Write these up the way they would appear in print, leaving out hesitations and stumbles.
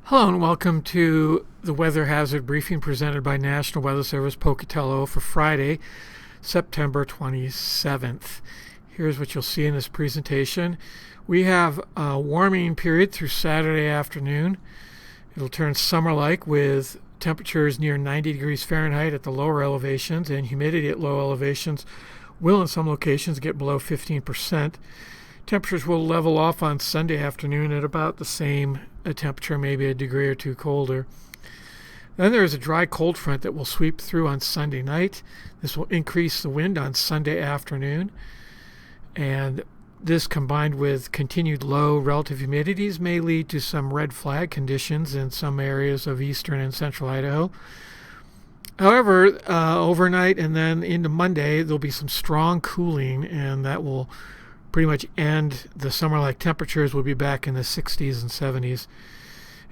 Hello and welcome to the weather hazard briefing presented by National Weather Service Pocatello for Friday, September 27th. Here's what you'll see in this presentation. We have a warming period through Saturday afternoon. It'll turn summer-like with temperatures near 90 degrees Fahrenheit at the lower elevations, and humidity at low elevations will in some locations get below 15%. Temperatures will level off on Sunday afternoon at about the same temperature, maybe a degree or two colder. Then there is a dry cold front that will sweep through on Sunday night. This will increase the wind on Sunday afternoon, and this combined with continued low relative humidities may lead to some red flag conditions in some areas of eastern and central Idaho. However, overnight and then into Monday, there'll be some strong cooling, and that will pretty much end the summer-like temperatures. Will be back in the 60s and 70s.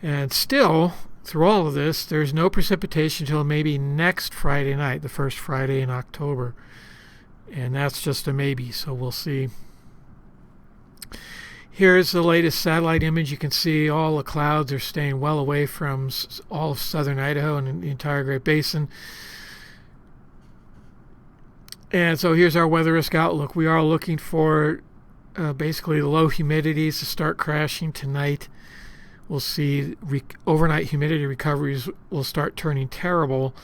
And still, through all of this, there's no precipitation until maybe next Friday night, the first Friday in October. And that's just a maybe, so we'll see. Here's the latest satellite image. You can see all the clouds are staying well away from all of southern Idaho and the entire Great Basin. And so here's our weather risk outlook. We are looking for basically low humidities to start crashing tonight. We'll see overnight humidity recoveries will start turning terrible.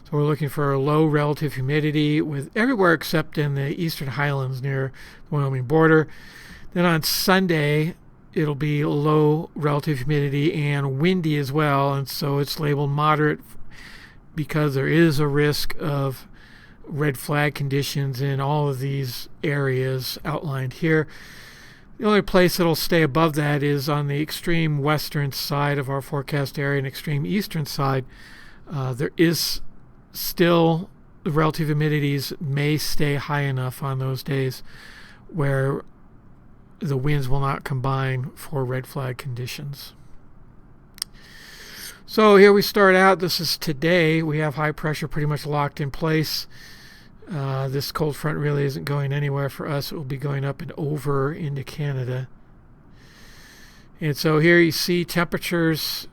So we're looking for a low relative humidity with everywhere except in the eastern highlands near the Wyoming border. Then on Sunday, it'll be low relative humidity and windy as well. And so it's labeled moderate because there is a risk of red flag conditions in all of these areas outlined here. The only place that'll stay above that is on the extreme western side of our forecast area and extreme eastern side. There is still the relative humidities may stay high enough on those days where the winds will not combine for red flag conditions. So here we start out. This is today. We have high pressure pretty much locked in place. This cold front really isn't going anywhere for us. It will be going up and over into Canada. And so here you see temperatures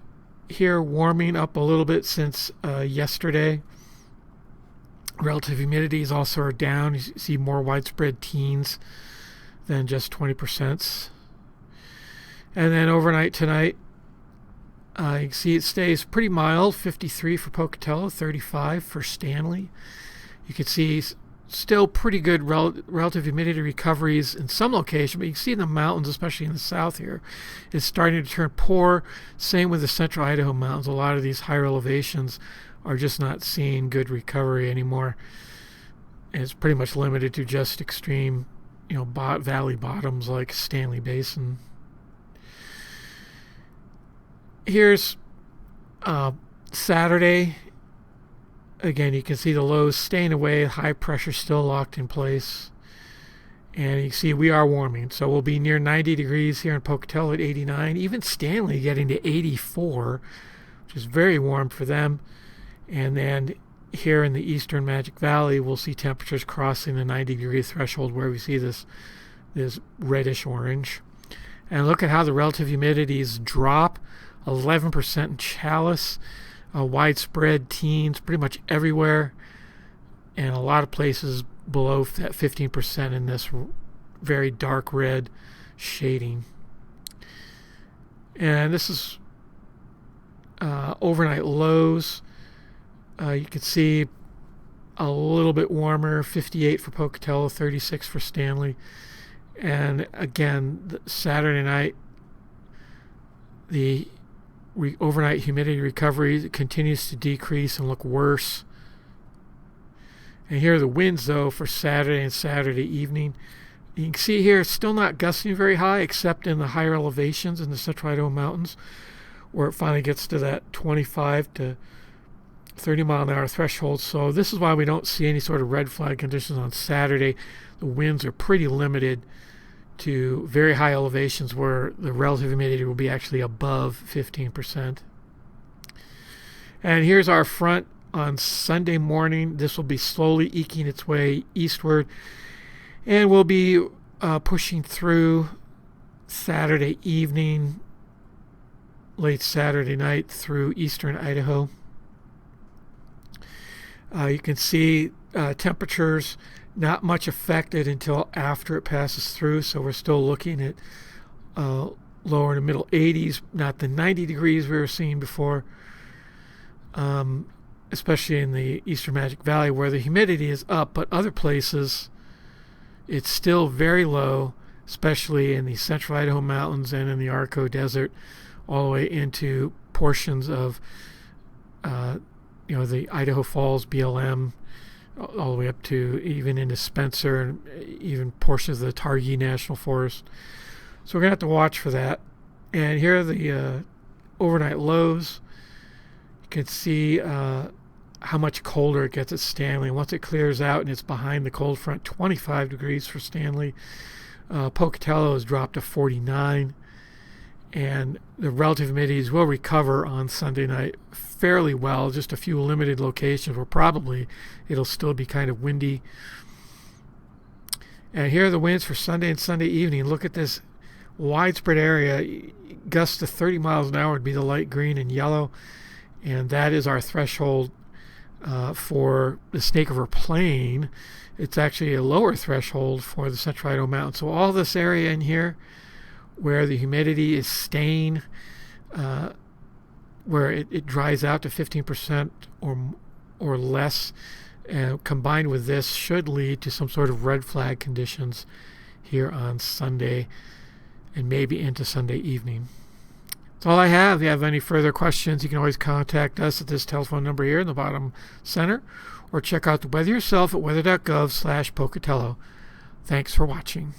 here warming up a little bit since yesterday. Relative humidities also are down. You see more widespread teens than just 20%. And then overnight tonight, you can see it stays pretty mild, 53 for Pocatello, 35 for Stanley. You can see still pretty good relative humidity recoveries in some locations, but you can see in the mountains, especially in the south here, it's starting to turn poor. Same with the central Idaho mountains. A lot of these higher elevations are just not seeing good recovery anymore. And it's pretty much limited to just extreme, valley bottoms like Stanley Basin. Here's Saturday. Again, you can see the lows staying away, high pressure still locked in place. And you can see we are warming. So we'll be near 90 degrees here in Pocatello at 89. Even Stanley getting to 84, which is very warm for them. And then here in the eastern Magic Valley, we'll see temperatures crossing the 90-degree threshold where we see this reddish orange. And look at how the relative humidities drop. 11% in Chalice. Widespread teens pretty much everywhere, and a lot of places below that 15% in this very dark red shading. And this is overnight lows. You can see a little bit warmer, 58 for Pocatello, 36 for Stanley. And again, Saturday night, the overnight humidity recovery continues to decrease and look worse. And here are the winds, though, for Saturday and Saturday evening. You can see here it's still not gusting very high, except in the higher elevations in the central Idaho mountains, where it finally gets to that 25 to 30 mile an hour threshold. So this is why we don't see any sort of red flag conditions on Saturday. The winds are pretty limited to very high elevations where the relative humidity will be actually above 15%. And here's our front on Sunday morning. This will be slowly eking its way eastward, and we'll be pushing through Saturday evening late Saturday night through eastern Idaho. You can see temperatures not much affected until after it passes through, so we're still looking at lower in the middle 80s, not the 90 degrees we were seeing before, especially in the eastern Magic Valley where the humidity is up, but other places it's still very low, especially in the central Idaho mountains and in the Arco Desert, all the way into portions of the Idaho Falls BLM, all the way up to even into Spencer and even portions of the Targhee National Forest. So we're going to have to watch for that. And here are the overnight lows. You can see how much colder it gets at Stanley. Once it clears out and it's behind the cold front, 25 degrees for Stanley. Pocatello has dropped to 49. And the relative humidities will recover on Sunday night fairly well. Just a few limited locations where probably it'll still be kind of windy. And here are the winds for Sunday and Sunday evening. Look at this widespread area. Gusts to 30 miles an hour would be the light green and yellow. And that is our threshold for the Snake River Plain. It's actually a lower threshold for the Central Idaho Mountains. So all this area in here where the humidity is staying, where it dries out to 15% or less, combined with this should lead to some sort of red flag conditions here on Sunday and maybe into Sunday evening. That's all I have. If you have any further questions, you can always contact us at this telephone number here in the bottom center, or check out the weather yourself at weather.gov/Pocatello. Thanks for watching.